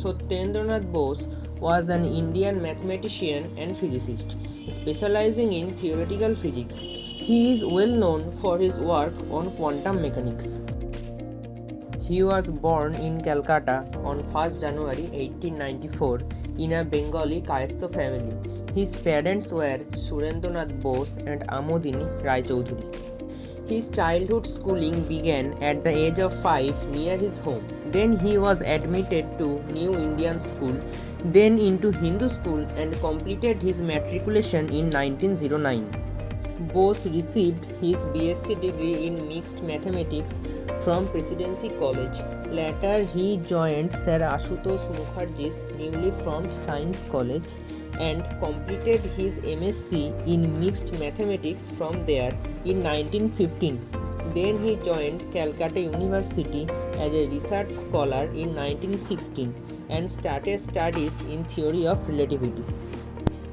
Satyendra Nath Bose was an Indian mathematician and physicist, specializing in theoretical physics. He is well known for his work on quantum mechanics. He was born in Calcutta on 1st January 1894 in a Bengali Kayastha family. His parents were Surendranath Bose and Amodini Raichaudhuri. His childhood schooling began at the age of 5 near his home. Then he was admitted to New Indian School, then into Hindu school and completed his matriculation in 1909. Bose received his BSc degree in mixed mathematics from Presidency College. Later, he joined Sir Ashutosh Mukherjee's newly formed Science College and completed his MSc in mixed mathematics from there in 1915. Then he joined Calcutta University as a research scholar in 1916 and started studies in theory of relativity.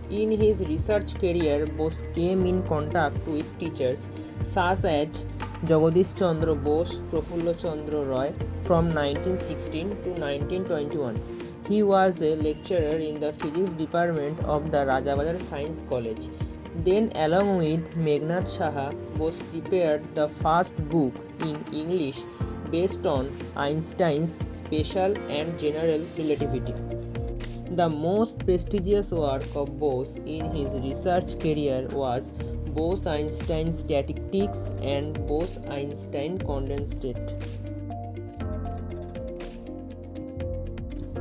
In his research career, Bose came in contact with teachers such as Jagadish Chandra Bose, Prafulla Chandra Roy from 1916 to 1921. He was a lecturer in the physics department of the Rajabazar Science College. Then, along with Meghnad Saha, Bose prepared the first book in English based on Einstein's special and general relativity. The most prestigious work of Bose in his research career was Bose-Einstein statistics and Bose-Einstein condensate.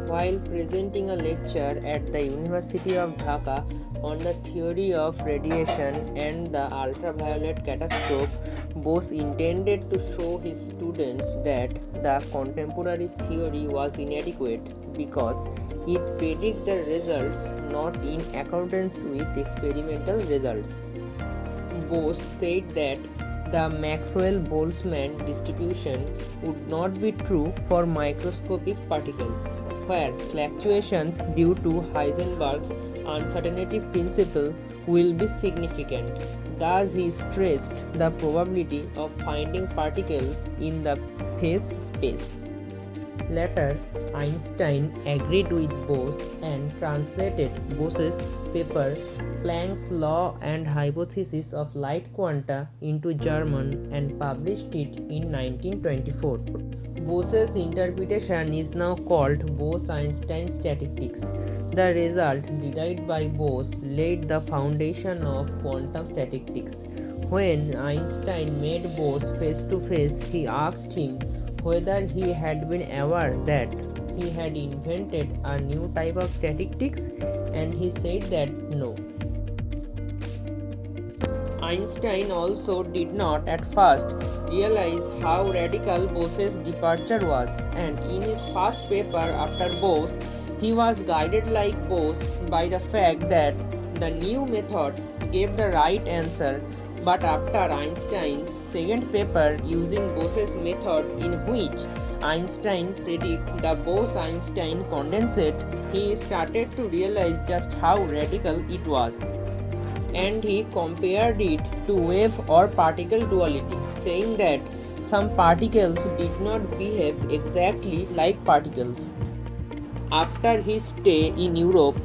While presenting a lecture at the University of Dhaka on the theory of radiation and the ultraviolet catastrophe, Bose intended to show his students that the contemporary theory was inadequate because it predicted the results not in accordance with experimental results. Bose said that the Maxwell-Boltzmann distribution would not be true for microscopic particles, where fluctuations due to Heisenberg's uncertainty principle will be significant. Thus, he stressed the probability of finding particles in the phase space. Later, Einstein agreed with Bose and translated Bose's paper Planck's Law and Hypothesis of Light Quanta into German and published it in 1924. Bose's interpretation is now called Bose-Einstein statistics. The result derived by Bose laid the foundation of quantum statistics. When Einstein met Bose face to face, he asked him whether he had been aware that he had invented a new type of statistics, and he said that no. Einstein also did not at first realize how radical Bose's departure was, and in his first paper after Bose, he was guided like Bose by the fact that the new method gave the right answer. But after Einstein's second paper using Bose's method, in which Einstein predicted the Bose-Einstein condensate, he started to realize just how radical it was. And he compared it to wave or particle duality, saying that some particles did not behave exactly like particles. After his stay in Europe,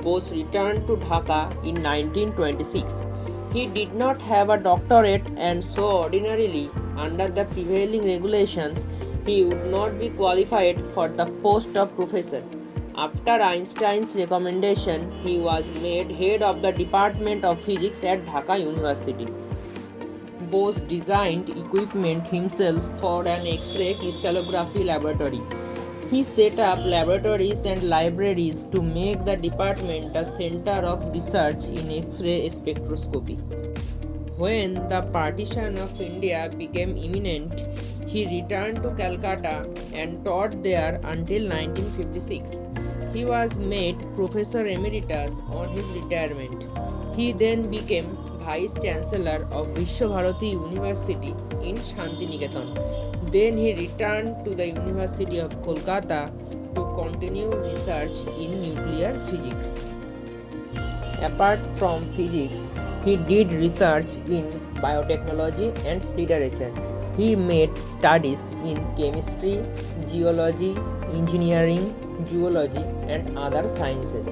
Bose returned to Dhaka in 1926. He did not have a doctorate, and so ordinarily, under the prevailing regulations, he would not be qualified for the post of professor. After Einstein's recommendation, he was made head of the Department of Physics at Dhaka University. Bose designed equipment himself for an X-ray crystallography laboratory. He set up laboratories and libraries to make the department a center of research in X-ray spectroscopy. When the partition of India became imminent, he returned to Calcutta and taught there until 1956. He was made Professor Emeritus on his retirement. He then became Vice Chancellor of Vishwabharati University in Shantiniketan. Then he returned to the University of Kolkata to continue research in nuclear physics. Apart from physics, he did research in biotechnology and literature. He made studies in chemistry, geology, engineering, zoology, and other sciences.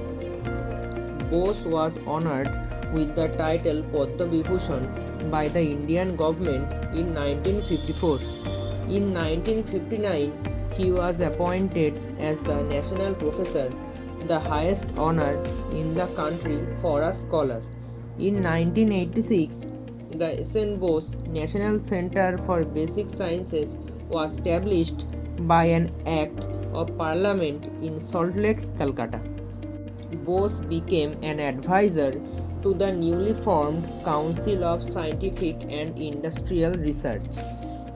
Bose was honored with the title Padma Vibhushan by the Indian government in 1954. In 1959, he was appointed as the National Professor, the highest honor in the country for a scholar. In 1986, the S.N. Bose National Center for Basic Sciences was established by an Act of Parliament in Salt Lake, Calcutta. Bose became an advisor to the newly formed Council of Scientific and Industrial Research.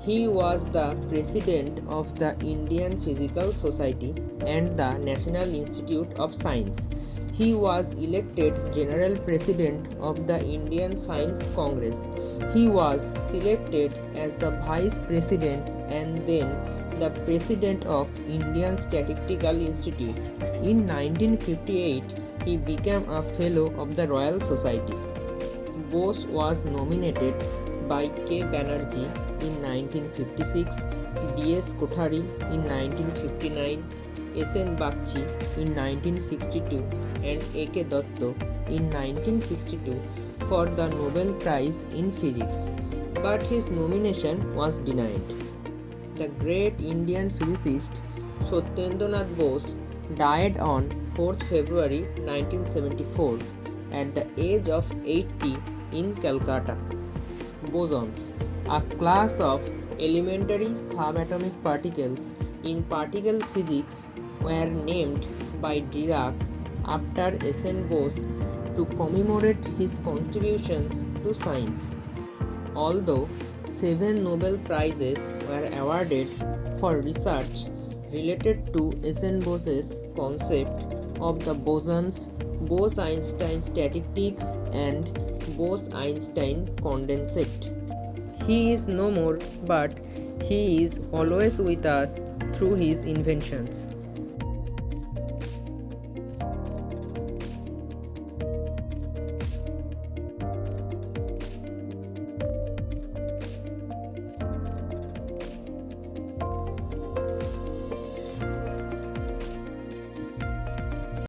He was the president of the Indian Physical Society and the National Institute of Science. He was elected General President of the Indian Science Congress. He was selected as the Vice President and then the President of Indian Statistical Institute. In 1958, he became a Fellow of the Royal Society. Bose was nominated by K. Banerjee in 1956, D.S. Kothari in 1959, S.N. Bakshi in 1962 and A.K. Datta in 1962 for the Nobel Prize in Physics, but his nomination was denied. The great Indian physicist Satyendra Nath Bose died on 4th February 1974 at the age of 80 in Calcutta. Bosons, a class of elementary subatomic particles in particle physics, were named by Dirac after S.N. Bose to commemorate his contributions to science. Although 7 Nobel Prizes were awarded for research related to S.N. Bose's concept of the bosons, Bose-Einstein statistics, and Bose-Einstein condensate. He is no more, but he is always with us through his inventions.